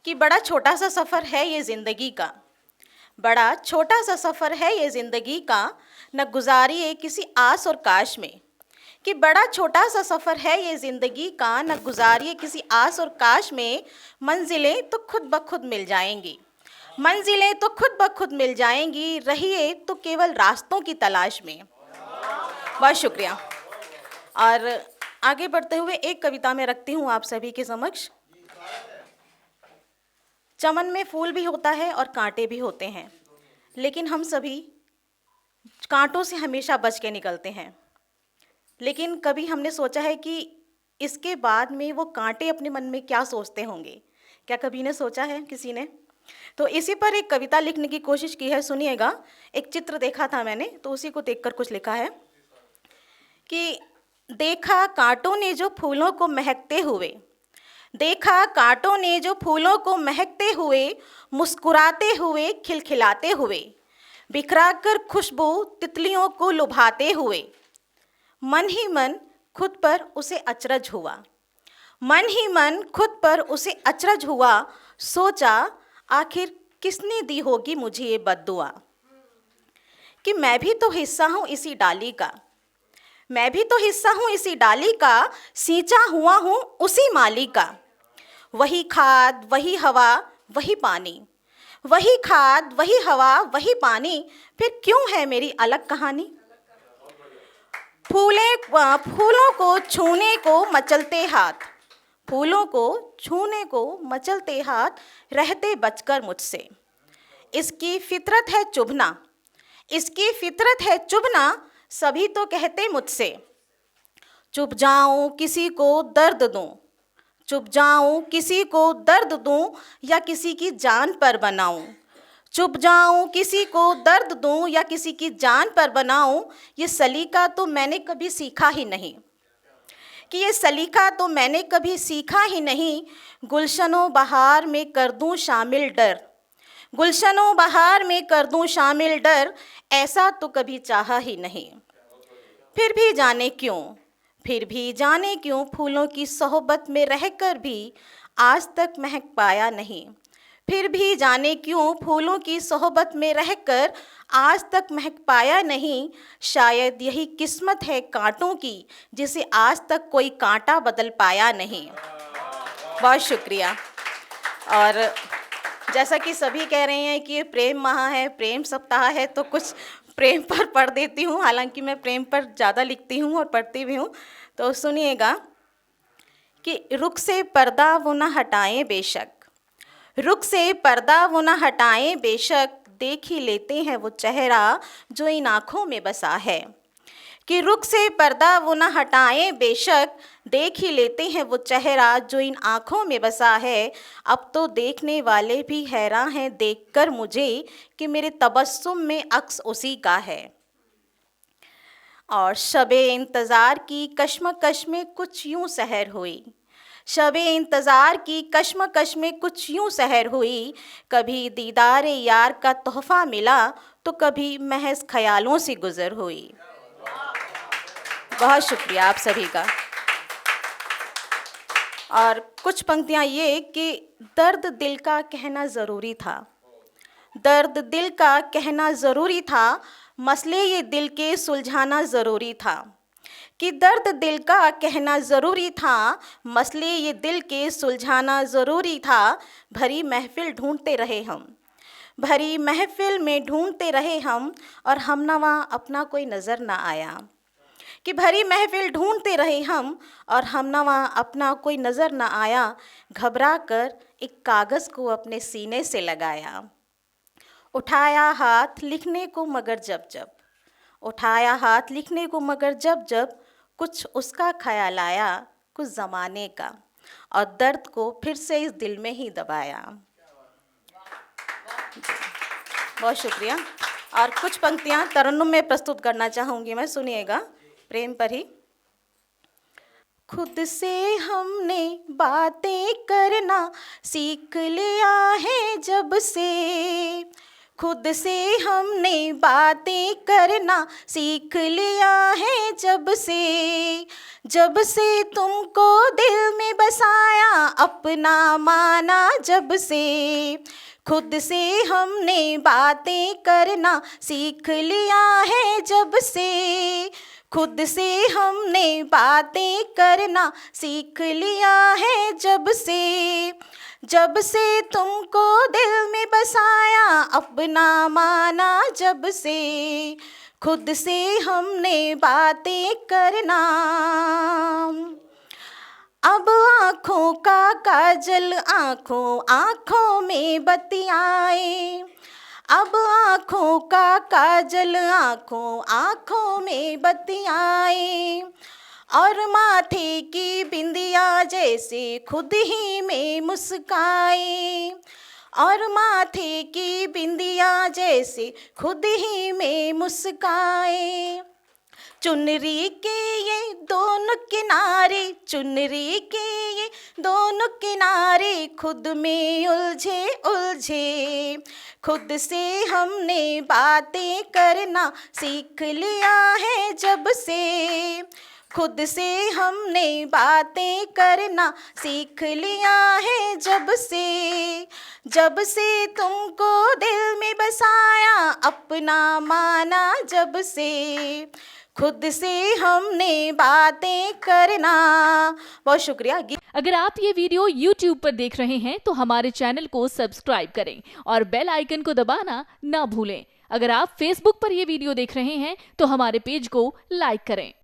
कि बड़ा छोटा सा सफ़र है ये ज़िंदगी का, बड़ा छोटा सा सफ़र है ये ज़िंदगी का, न गुजारिए किसी आस और काश में। कि बड़ा छोटा सा सफ़र है ये ज़िंदगी का, न गुजारिए किसी आस और काश में। मंजिलें तो खुद ब खुद मिल जाएंगी, मंजिलें तो खुद ब खुद मिल जाएंगी, रहिए तो केवल रास्तों की तलाश में। बहुत शुक्रिया। और आगे बढ़ते हुए एक कविता में रखती हूँ आप सभी के समक्ष। चमन में फूल भी होता है और कांटे भी होते हैं, लेकिन हम सभी कांटों से हमेशा बच के निकलते हैं। लेकिन कभी हमने सोचा है कि इसके बाद में वो कांटे अपने मन में क्या सोचते होंगे? क्या कभी ने सोचा है किसी ने? तो इसी पर एक कविता लिखने की कोशिश की है, सुनिएगा। एक चित्र देखा था मैंने, तो उसी को देखकर कुछ लिखा है कि देखा कांटों ने जो फूलों को महकते हुए, देखा कांटों ने जो फूलों को महकते हुए, मुस्कुराते हुए खिलखिलाते हुए, बिखरा कर खुशबू तितलियों को लुभाते हुए। मन ही मन खुद पर उसे अचरज हुआ, मन ही मन खुद पर उसे अचरज हुआ, सोचा आखिर किसने दी होगी मुझे ये बद्दुआ। कि मैं भी तो हिस्सा हूँ इसी डाली का, मैं भी तो हिस्सा हूँ इसी डाली का, सींचा हुआ हूँ उसी माली का। वही खाद वही हवा वही पानी, वही खाद वही हवा वही पानी, फिर क्यों है मेरी अलग कहानी। फूलों को छूने को मचलते हाथ, फूलों को छूने को मचलते हाथ, रहते बचकर मुझसे। इसकी फितरत है चुभना, इसकी फितरत है चुभना, सभी तो कहते मुझसे। चुभ जाऊं किसी को दर्द दूं, चुभ जाऊं किसी को दर्द दूं, या किसी की जान पर बनाऊं। चुप जाऊं किसी को दर्द दूं, या किसी की जान पर बनाऊं। ये सलीका तो मैंने कभी सीखा ही नहीं, कि ये सलीका तो मैंने कभी सीखा ही नहीं। गुलशनों बहार में कर दूं शामिल डर, गुलशनों बहार में कर दूं शामिल डर, ऐसा तो कभी चाहा ही नहीं। फिर भी जाने क्यों, फिर भी जाने क्यों, फूलों की सोहबत में रहकर भी आज तक महक पाया नहीं। फिर भी जाने क्यों, फूलों की सोहबत में रहकर आज तक महक पाया नहीं। शायद यही किस्मत है कांटों की, जिसे आज तक कोई कांटा बदल पाया नहीं। बहुत शुक्रिया। और जैसा कि सभी कह रहे हैं कि ये प्रेम माह है, प्रेम सप्ताह है, तो कुछ प्रेम पर पढ़ देती हूँ। हालांकि मैं प्रेम पर ज़्यादा लिखती हूँ और पढ़ती भी हूँ। तो सुनिएगा कि रुख से पर्दा वो न हटाएं बेशक, रुख से पर्दा वो न हटाएं बेशक, देख ही लेते हैं वो चेहरा जो इन आँखों में बसा है। कि रुख से पर्दा वो न हटाएं बेशक, देख ही लेते हैं वो चेहरा जो इन आँखों में बसा है। अब तो देखने वाले भी हैरान हैं देखकर मुझे, कि मेरे तबस्सुम में अक्स उसी का है। और शबे इंतज़ार की कश्मकश में कुछ यूँ सहर हुई, शबे इंतज़ार की कश्मकश में कुछ यूँ सहर हुई। कभी दीदार यार का तोहफ़ा मिला, तो कभी महज ख्यालों से गुज़र हुई। बहुत शुक्रिया आप सभी का। और कुछ पंक्तियाँ ये कि दर्द दिल का कहना ज़रूरी था, दर्द दिल का कहना ज़रूरी था, मसले ये दिल के सुलझाना ज़रूरी था। कि दर्द दिल का कहना ज़रूरी था, मसले ये दिल के सुलझाना ज़रूरी था। भरी महफ़िल ढूंढते रहे हम, भरी महफ़िल में ढूंढते रहे हम, और हमनवा अपना कोई नज़र ना आया। कि भरी महफ़िल ढूंढते रहे हम, और हमनवा अपना कोई नज़र ना आया। घबरा कर एक कागज़ को अपने सीने से लगाया, उठाया हाथ लिखने को मगर जब जब, उठाया हाथ लिखने को मगर जब जब, कुछ उसका ख्याल आया कुछ ज़माने का, और दर्द को फिर से इस दिल में ही दबाया। बहुत शुक्रिया। और कुछ पंक्तियाँ तरन्नुम में प्रस्तुत करना चाहूँगी मैं, सुनिएगा, प्रेम पर ही। खुद से हमने बातें करना सीख लिया है जब से, खुद से हमने बातें करना सीख लिया है जब से तुमको दिल में बसाया अपना माना जब से। खुद से हमने बातें करना सीख लिया है जब से। खुद से हमने बातें करना सीख लिया है जब से तुमको दिल में बसाया अपना माना जब से। खुद से हमने बातें करना। अब आँखों का काजल आँखों में बतियाए। अब आँखों का काजल आँखों में बतियाए। और माथे की बिंदिया जैसे खुद ही में मुस्काए। और माथे की बिंदिया जैसे खुद ही में मुस्काए। चुनरी के ये दोनों किनारे, चुनरी के ये दोनों किनारे खुद में उलझे। खुद से हमने बातें करना सीख लिया है जब से। खुद से हमने बातें करना सीख लिया है जब से तुमको दिल में बसाया अपना माना जब से। खुद से हमने बातें करना। बहुत शुक्रिया। अगर आप ये वीडियो YouTube पर देख रहे हैं तो हमारे चैनल को सब्सक्राइब करें और बेल आइकन को दबाना ना भूलें। अगर आप Facebook पर ये वीडियो देख रहे हैं तो हमारे पेज को लाइक करें।